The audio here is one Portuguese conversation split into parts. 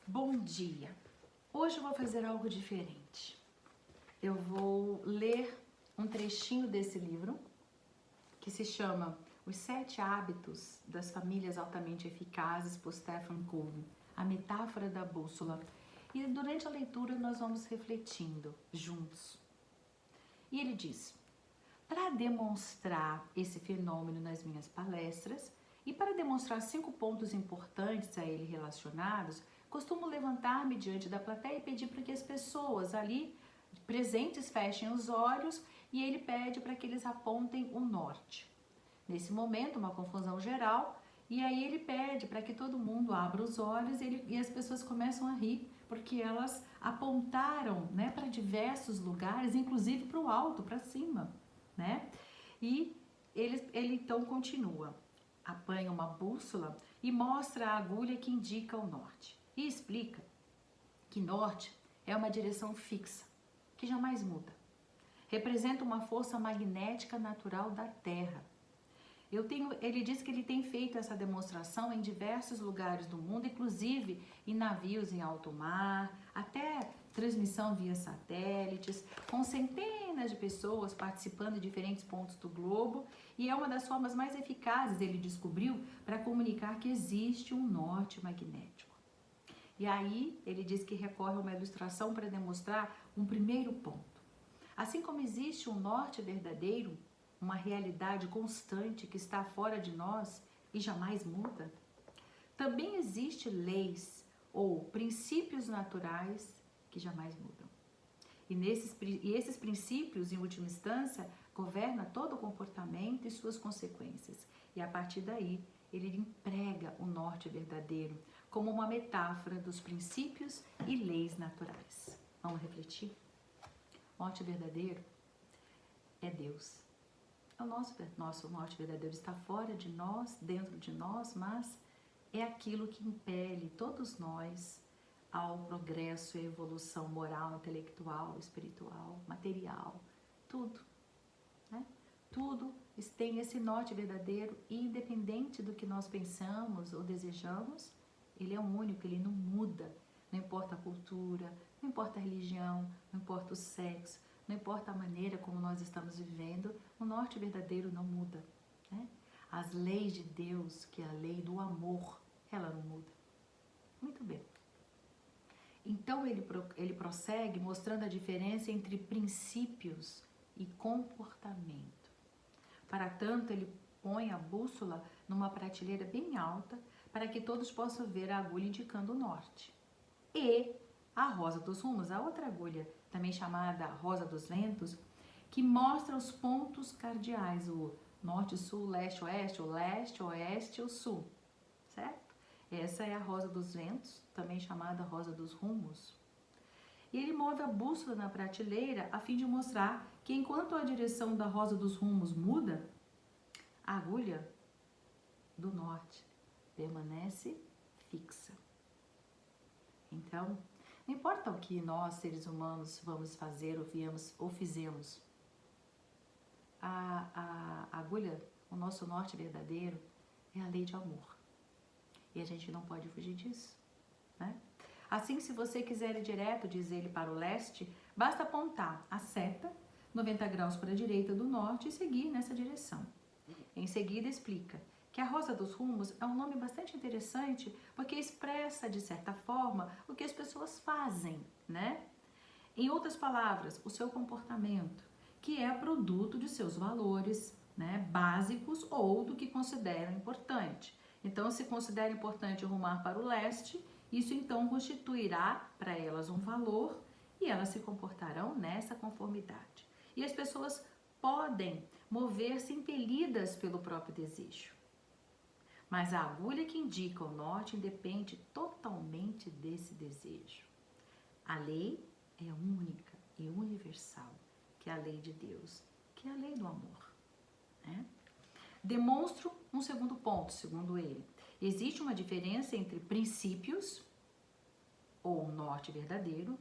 Bom dia! Hoje eu vou fazer algo diferente. Eu vou ler um trechinho desse livro que se chama Os 7 Hábitos das Famílias Altamente Eficazes, por Stephen Covey, a metáfora da bússola. E durante a leitura nós vamos refletindo juntos. E ele diz: para demonstrar esse fenômeno nas minhas palestras e para demonstrar 5 pontos importantes a ele relacionados, costumo levantar-me diante da plateia e pedir para que as pessoas ali presentes fechem os olhos e ele pede para que eles apontem o norte. Nesse momento, uma confusão geral, e aí ele pede para que todo mundo abra os olhos e as pessoas começam a rir, porque elas apontaram, né, para diversos lugares, inclusive para o alto, para cima, né? E ele então continua, apanha uma bússola e mostra a agulha que indica o norte. E explica que norte é uma direção fixa, que jamais muda. Representa uma força magnética natural da Terra. Ele diz que ele tem feito essa demonstração em diversos lugares do mundo, inclusive em navios em alto mar, até transmissão via satélites, com centenas de pessoas participando de diferentes pontos do globo, e é uma das formas mais eficazes, ele descobriu, para comunicar que existe um norte magnético. E aí ele diz que recorre a uma ilustração para demonstrar um primeiro ponto. Assim como existe um norte verdadeiro, uma realidade constante que está fora de nós e jamais muda, também existem leis ou princípios naturais que jamais mudam. E esses princípios, em última instância, governam todo o comportamento e suas consequências. E a partir daí, ele emprega o norte verdadeiro como uma metáfora dos princípios e leis naturais. Vamos refletir? O norte verdadeiro é Deus. O nosso norte verdadeiro está fora de nós, dentro de nós, mas é aquilo que impele todos nós ao progresso e evolução moral, intelectual, espiritual, material, tudo, né? Tudo tem esse norte verdadeiro e independente do que nós pensamos ou desejamos, ele é único, ele não muda, não importa a cultura, não importa a religião, não importa o sexo, não importa a maneira como nós estamos vivendo, o norte verdadeiro não muda, né? As leis de Deus, que é a lei do amor, ela não muda. Muito bem. Então ele prossegue mostrando a diferença entre princípios e comportamento. Para tanto, ele põe a bússola numa prateleira bem alta para que todos possam ver a agulha indicando o norte. E a rosa dos rumos, a outra agulha, também chamada rosa dos ventos, que mostra os pontos cardeais, o norte, sul, leste, oeste, o leste, oeste e o sul, certo? Essa é a rosa dos ventos, também chamada rosa dos rumos. E ele move a bússola na prateleira a fim de mostrar que enquanto a direção da rosa dos rumos muda, a agulha do norte permanece fixa. Então, não importa o que nós, seres humanos, vamos fazer ou fizemos, a agulha, o nosso norte verdadeiro, é a lei de amor. E a gente não pode fugir disso, né? Assim, se você quiser ir direto, diz ele, para o leste, basta apontar a seta 90 graus para a direita do norte e seguir nessa direção. Em seguida, explica que a rosa dos rumos é um nome bastante interessante porque expressa, de certa forma, o que as pessoas fazem, né? Em outras palavras, o seu comportamento, que é produto de seus valores, né, básicos ou do que consideram importante. Então, se considera importante rumar para o leste, isso então constituirá para elas um valor e elas se comportarão nessa conformidade. E as pessoas podem mover-se impelidas pelo próprio desejo. Mas a agulha que indica o norte independe totalmente desse desejo. A lei é única e universal, que é a lei de Deus, que é a lei do amor, né? Demonstro um segundo ponto, segundo ele. Existe uma diferença entre princípios, ou norte verdadeiro,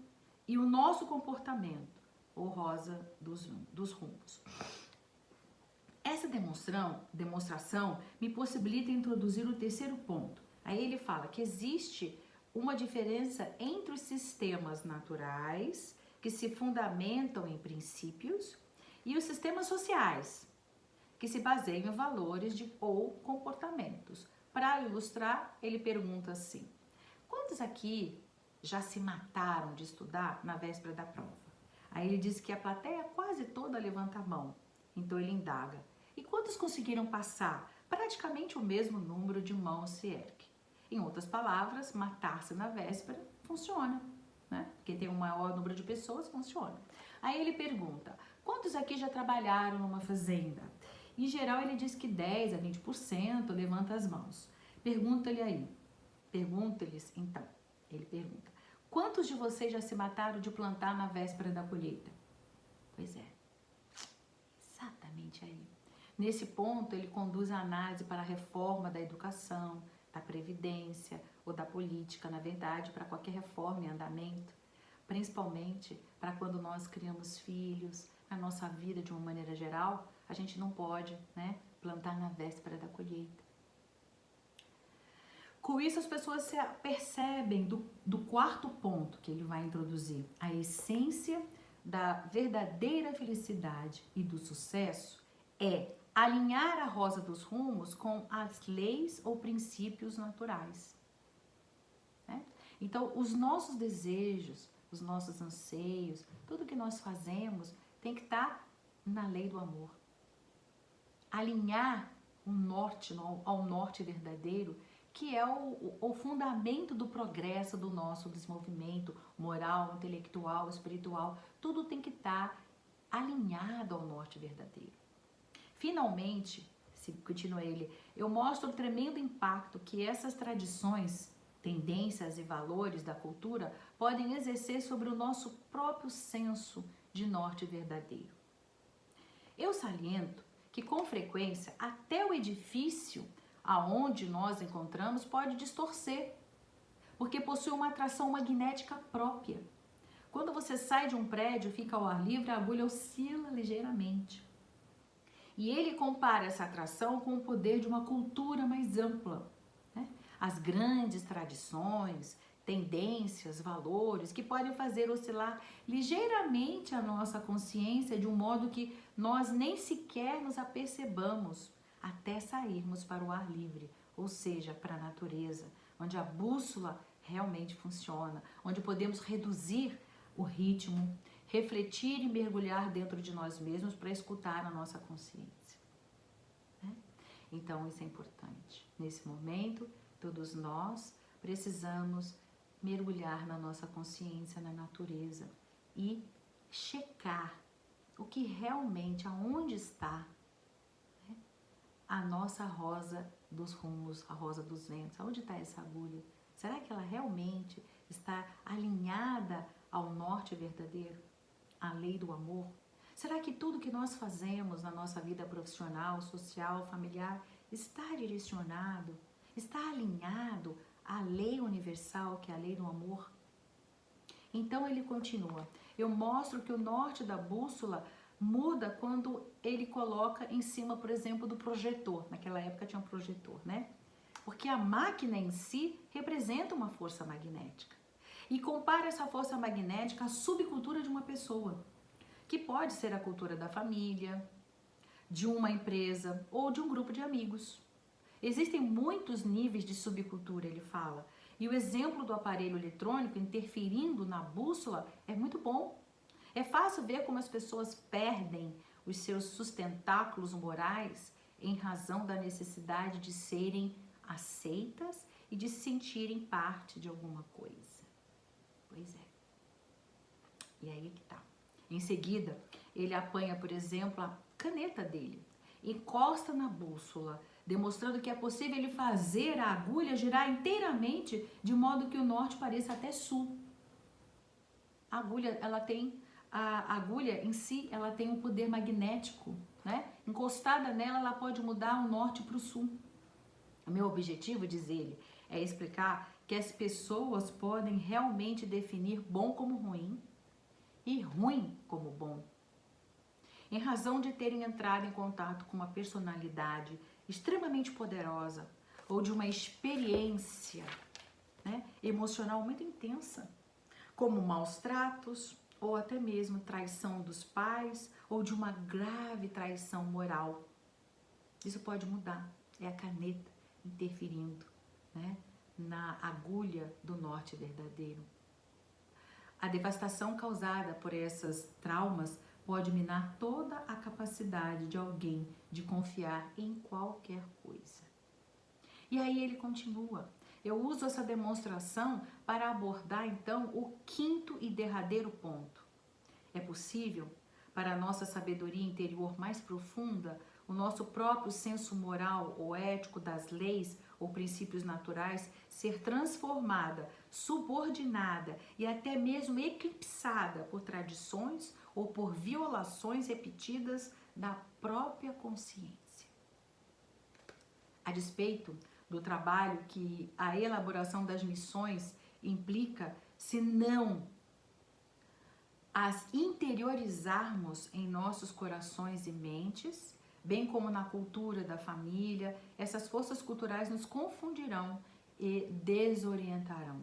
e o nosso comportamento, ou rosa dos rumos. Essa demonstração me possibilita introduzir o terceiro ponto. Aí ele fala que existe uma diferença entre os sistemas naturais, que se fundamentam em princípios, e os sistemas sociais, que se baseiam em valores ou comportamentos. Para ilustrar, ele pergunta assim: quantos aqui já se mataram de estudar na véspera da prova? Aí ele diz que a plateia quase toda levanta a mão. Então ele indaga: e quantos conseguiram passar? Praticamente o mesmo número de mãos se ergue. Em outras palavras, matar-se na véspera funciona, né? Porque tem um maior número de pessoas, funciona. Aí ele pergunta: quantos aqui já trabalharam numa fazenda? Em geral, ele diz que 10 a 20% levanta as mãos. Pergunta-lhes então. Ele pergunta: quantos de vocês já se mataram de plantar na véspera da colheita? Pois é, exatamente aí. Nesse ponto, ele conduz a análise para a reforma da educação, da previdência ou da política, na verdade, para qualquer reforma em andamento, principalmente para quando nós criamos filhos, na nossa vida de uma maneira geral, a gente não pode, né, plantar na véspera da colheita. Com isso, as pessoas se percebem do quarto ponto que ele vai introduzir: a essência da verdadeira felicidade e do sucesso é alinhar a rosa dos rumos com as leis ou princípios naturais. Né? Então, os nossos desejos, os nossos anseios, tudo que nós fazemos tem que estar na lei do amor. Alinhar o norte ao norte verdadeiro, que é o fundamento do progresso, do nosso desenvolvimento moral, intelectual, espiritual. Tudo tem que estar alinhado ao norte verdadeiro. Finalmente, continua ele, eu mostro o tremendo impacto que essas tradições, tendências e valores da cultura podem exercer sobre o nosso próprio senso de norte verdadeiro. Eu saliento que, com frequência, até o edifício aonde nós encontramos pode distorcer, porque possui uma atração magnética própria. Quando você sai de um prédio e fica ao ar livre, a agulha oscila ligeiramente. E ele compara essa atração com o poder de uma cultura mais ampla, né? As grandes tradições, tendências, valores que podem fazer oscilar ligeiramente a nossa consciência de um modo que nós nem sequer nos apercebamos até sairmos para o ar livre, ou seja, para a natureza, onde a bússola realmente funciona, onde podemos reduzir o ritmo, refletir e mergulhar dentro de nós mesmos para escutar a nossa consciência. Né? Então, isso é importante. Nesse momento, todos nós precisamos mergulhar na nossa consciência, na natureza e checar o que realmente, aonde está, né, a nossa rosa dos rumos, a rosa dos ventos. Aonde está essa agulha? Será que ela realmente está alinhada ao norte verdadeiro, à lei do amor? Será que tudo que nós fazemos na nossa vida profissional, social, familiar está direcionado, está alinhado à lei universal, que é a lei do amor? Então ele continua: eu mostro que o norte da bússola muda quando ele coloca em cima, por exemplo, do projetor. Naquela época tinha um projetor, né? Porque a máquina em si representa uma força magnética. E compara essa força magnética à subcultura de uma pessoa, que pode ser a cultura da família, de uma empresa ou de um grupo de amigos. Existem muitos níveis de subcultura, ele fala. E o exemplo do aparelho eletrônico interferindo na bússola é muito bom. É fácil ver como as pessoas perdem os seus sustentáculos morais em razão da necessidade de serem aceitas e de se sentirem parte de alguma coisa. Pois é. E aí que tá. Em seguida, ele apanha, por exemplo, a caneta dele, encosta na bússola, demonstrando que é possível ele fazer a agulha girar inteiramente de modo que o norte pareça até sul. A agulha em si, ela tem um poder magnético, né? Encostada nela, ela pode mudar o norte para o sul. O meu objetivo, diz ele, é explicar que as pessoas podem realmente definir bom como ruim e ruim como bom, em razão de terem entrado em contato com uma personalidade extremamente poderosa ou de uma experiência, né, emocional muito intensa, como maus tratos ou até mesmo traição dos pais ou de uma grave traição moral. Isso pode mudar, é a caneta interferindo, né, na agulha do norte verdadeiro. A devastação causada por esses traumas pode minar toda a capacidade de alguém de confiar em qualquer coisa. E aí ele continua. Eu uso essa demonstração para abordar então o quinto e derradeiro ponto. É possível, para a nossa sabedoria interior mais profunda, o nosso próprio senso moral ou ético das leis ou princípios naturais ser transformada, subordinada e até mesmo eclipsada por tradições ou por violações repetidas da própria consciência. A despeito do trabalho que a elaboração das missões implica, se não as interiorizarmos em nossos corações e mentes, bem como na cultura da família, essas forças culturais nos confundirão e desorientarão.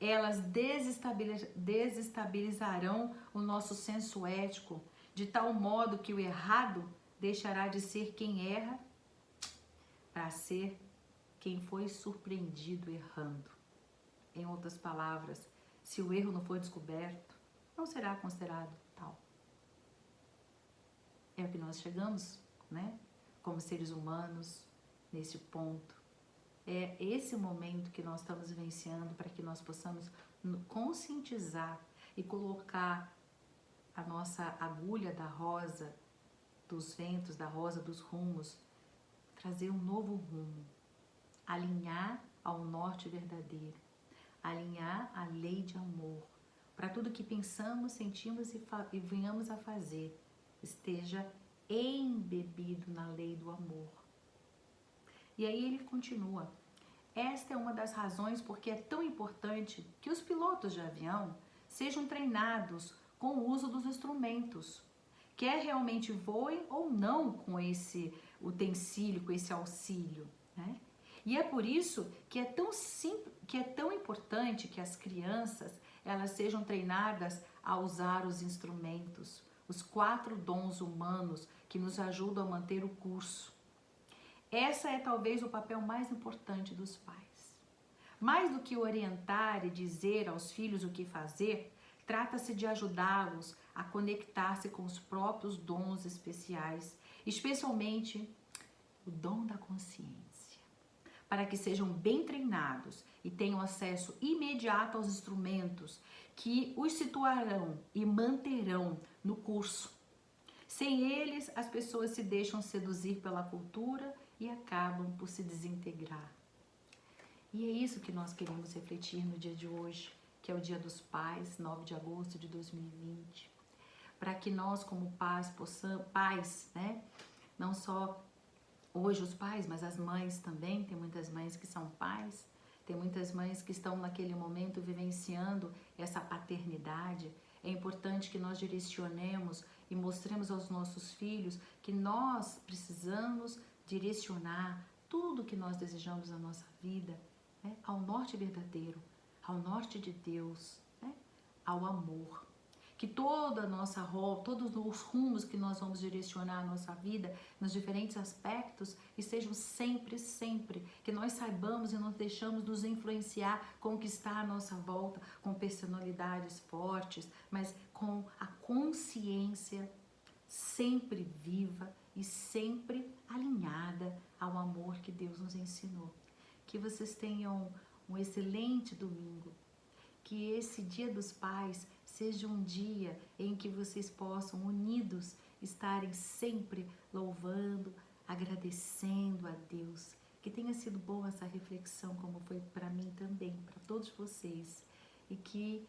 Elas desestabilizarão o nosso senso ético, de tal modo que o errado deixará de ser quem erra para ser quem foi surpreendido errando. Em outras palavras, se o erro não for descoberto, não será considerado tal. É o que nós chegamos, né? Como seres humanos, nesse ponto. É esse momento que nós estamos vivenciando para que nós possamos conscientizar e colocar a nossa agulha da rosa, dos ventos, da rosa dos rumos, trazer um novo rumo, alinhar ao norte verdadeiro, alinhar a lei de amor, para tudo que pensamos, sentimos e venhamos a fazer, esteja embebido na lei do amor. E aí ele continua. Esta é uma das razões porque é tão importante que os pilotos de avião sejam treinados com o uso dos instrumentos, quer realmente voem ou não com esse utensílio, com esse auxílio, né? E é por isso que é tão simples, que é tão importante que as crianças elas sejam treinadas a usar os instrumentos, os 4 dons humanos que nos ajudam a manter o curso. Essa é talvez o papel mais importante dos pais. Mais do que orientar e dizer aos filhos o que fazer, trata-se de ajudá-los a conectar-se com os próprios dons especiais, especialmente o dom da consciência, para que sejam bem treinados e tenham acesso imediato aos instrumentos que os situarão e manterão no curso. Sem eles, as pessoas se deixam seduzir pela cultura e acabam por se desintegrar. E é isso que nós queremos refletir no dia de hoje, que é o Dia dos Pais, 9 de agosto de 2020. Para que nós, como pais, possamos, né, não só hoje os pais, mas as mães também, tem muitas mães que são pais, tem muitas mães que estão naquele momento vivenciando essa paternidade. É importante que nós direcionemos e mostremos aos nossos filhos que nós precisamos direcionar tudo que nós desejamos na nossa vida, né, ao norte verdadeiro, ao norte de Deus, né, ao amor. Que toda a nossa todos os rumos que nós vamos direcionar a nossa vida, nos diferentes aspectos, estejam sempre, que nós saibamos e não deixamos nos influenciar com o que está à nossa volta, com personalidades fortes, mas com a consciência sempre viva e sempre alinhada ao amor que Deus nos ensinou. Que vocês tenham um excelente domingo, que esse Dia dos Pais seja um dia em que vocês possam, unidos, estarem sempre louvando, agradecendo a Deus. Que tenha sido boa essa reflexão, como foi para mim também, para todos vocês. E que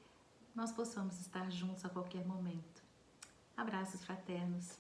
nós possamos estar juntos a qualquer momento. Abraços fraternos.